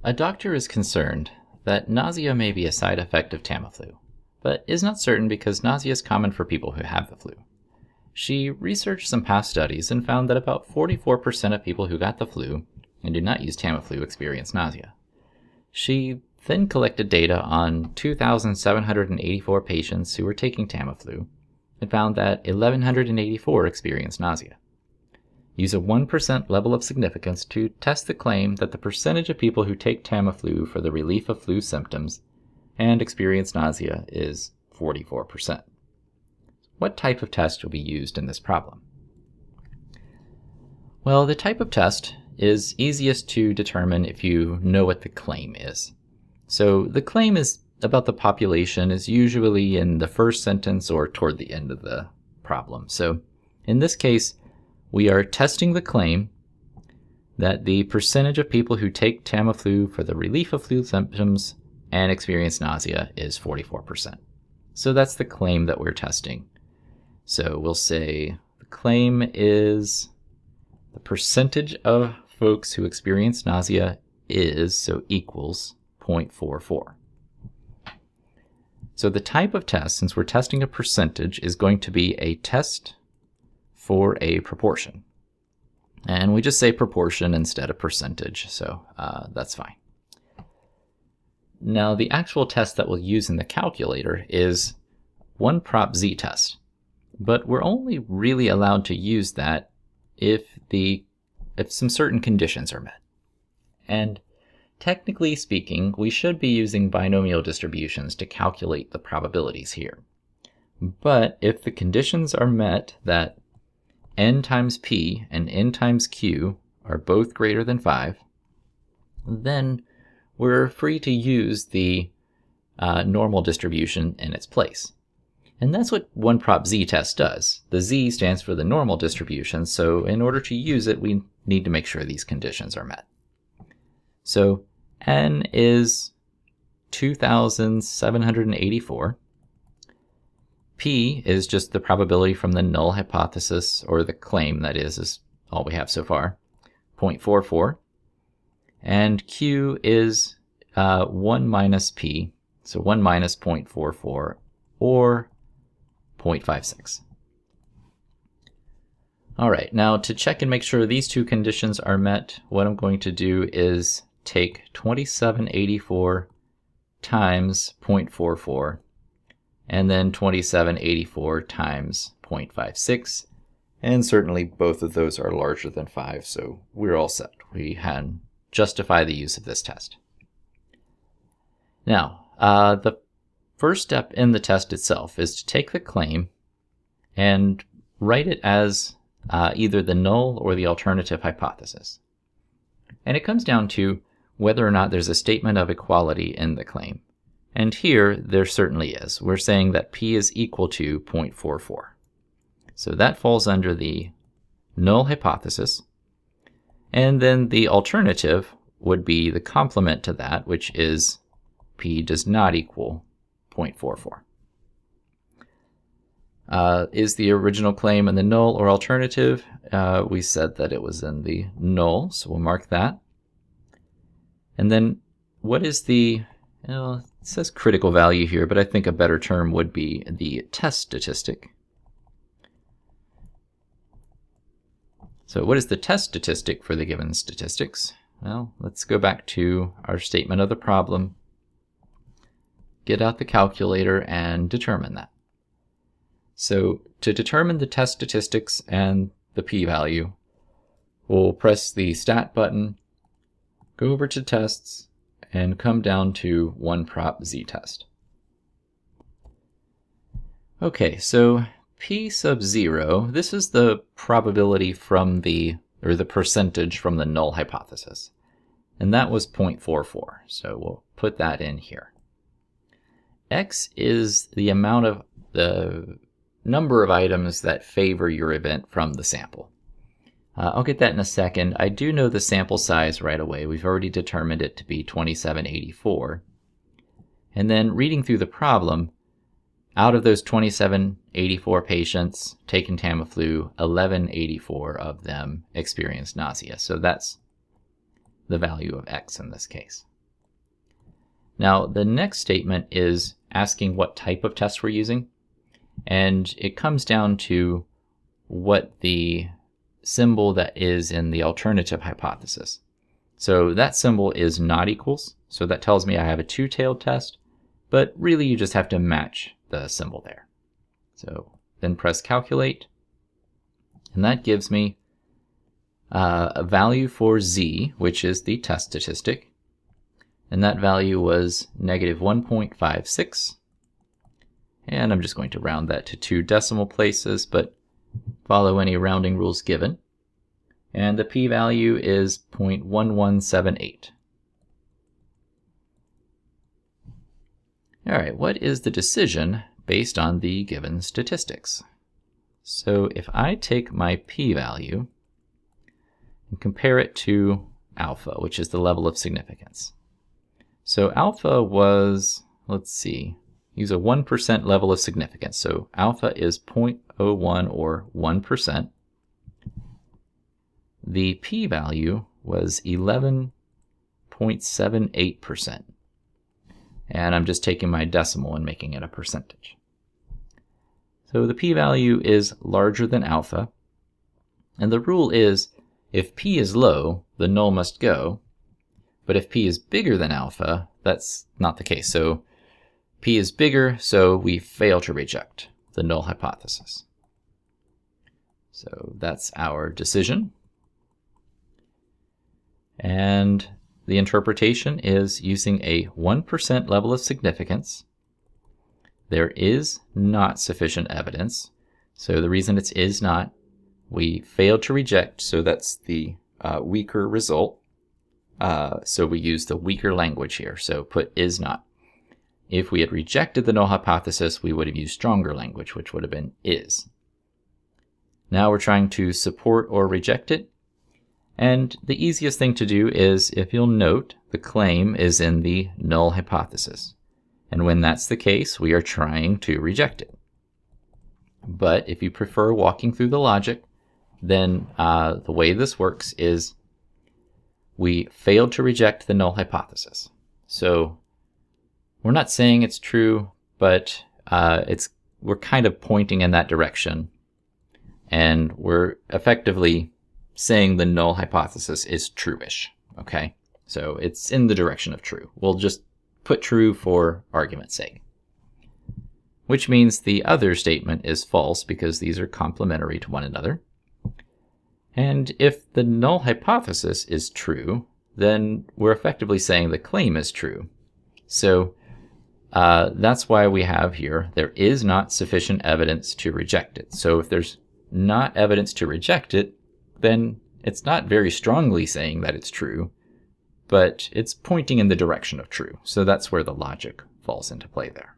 A doctor is concerned that nausea may be a side effect of Tamiflu, but is not certain because nausea is common for people who have the flu. She researched some past studies and found that about 44% of people who got the flu and did not use Tamiflu experienced nausea. She then collected data on 2,784 patients who were taking Tamiflu and found that 1,184 experienced nausea. Use a 1% level of significance to test the claim that the percentage of people who take Tamiflu for the relief of flu symptoms and experience nausea is 44%. What type of test will be used in this problem? Well, the type of test is easiest to determine if you know what the claim is. So the claim is about the population is usually in the first sentence or toward the end of the problem. So in this case, we are testing the claim that the percentage of people who take Tamiflu for the relief of flu symptoms and experience nausea is 44%. So that's the claim that we're testing. So we'll say the claim is the percentage of folks who experience nausea is, so equals 0.44. So the type of test, since we're testing a percentage, is going to be a test for a proportion. And we just say proportion instead of percentage, so that's fine. Now the actual test that we'll use in the calculator is one prop z test, but we're only really allowed to use that if some certain conditions are met. And technically speaking, we should be using binomial distributions to calculate the probabilities here. But if the conditions are met that n times p and n times q are both greater than 5, then we're free to use the normal distribution in its place. And that's what one prop z test does. The z stands for the normal distribution, so in order to use it, we need to make sure these conditions are met. So n is 2,784. P is just the probability from the null hypothesis, or the claim, that is all we have so far, 0.44. And Q is 1 minus P, so 1 minus 0.44, or 0.56. All right, now to check and make sure these two conditions are met, what I'm going to do is take 2784 times 0.44, and then 2784 times 0.56, and certainly both of those are larger than 5, so we're all set. We can justify the use of this test. Now, the first step in the test itself is to take the claim and write it as either the null or the alternative hypothesis. And it comes down to whether or not there's a statement of equality in the claim. And here, there certainly is. We're saying that P is equal to 0.44. So that falls under the null hypothesis. And then the alternative would be the complement to that, which is P does not equal 0.44. Is the original claim in the null or alternative? We said that it was in the null, so we'll mark that. And then what is the, it says critical value here, but I think a better term would be the test statistic. So what is the test statistic for the given statistics? Well, let's go back to our statement of the problem, get out the calculator, and determine that. So to determine the test statistics and the p-value, we'll press the stat button, go over to tests, and come down to one prop z test. Okay, so p sub 0, this is the probability from the percentage from the null hypothesis. And that was 0.44, so we'll put that in here. X is the amount of the number of items that favor your event from the sample. I'll get that in a second. I do know the sample size right away. We've already determined it to be 2784. And then reading through the problem, out of those 2784 patients taking Tamiflu, 1184 of them experienced nausea. So that's the value of X in this case. Now, the next statement is asking what type of test we're using, and it comes down to what the symbol that is in the alternative hypothesis. So that symbol is not equals, so that tells me I have a two-tailed test, but really you just have to match the symbol there. So then press calculate, and that gives me a value for z, which is the test statistic, and that value was negative 1.56, and I'm just going to round that to 2 decimal places, but follow any rounding rules given. And the p-value is 0.1178. All right, what is the decision based on the given statistics? So if I take my p-value and compare it to alpha, which is the level of significance. So alpha was, let's see, use a 1% level of significance. So alpha is 0.01 or 1%. The p-value was 11.78%. And I'm just taking my decimal and making it a percentage. So the p-value is larger than alpha. And the rule is, if p is low, the null must go. But if p is bigger than alpha, that's not the case. So p is bigger, so we fail to reject the null hypothesis. So that's our decision. And the interpretation is using a 1% level of significance. There is not sufficient evidence. So the reason it is not, we failed to reject, so that's the weaker result. So we use the weaker language here, so put is not. If we had rejected the null hypothesis, we would have used stronger language, which would have been is. Now we're trying to support or reject it. And the easiest thing to do is, if you'll note, the claim is in the null hypothesis. And when that's the case, we are trying to reject it. But if you prefer walking through the logic, then the way this works is we failed to reject the null hypothesis. So we're not saying it's true, but we're kind of pointing in that direction. And we're effectively saying the null hypothesis is true-ish, okay? So it's in the direction of true. We'll just put true for argument's sake. Which means the other statement is false because these are complementary to one another. And if the null hypothesis is true, then we're effectively saying the claim is true. So that's why we have here, there is not sufficient evidence to reject it. So if there's not evidence to reject it, then it's not very strongly saying that it's true, but it's pointing in the direction of true. So that's where the logic falls into play there.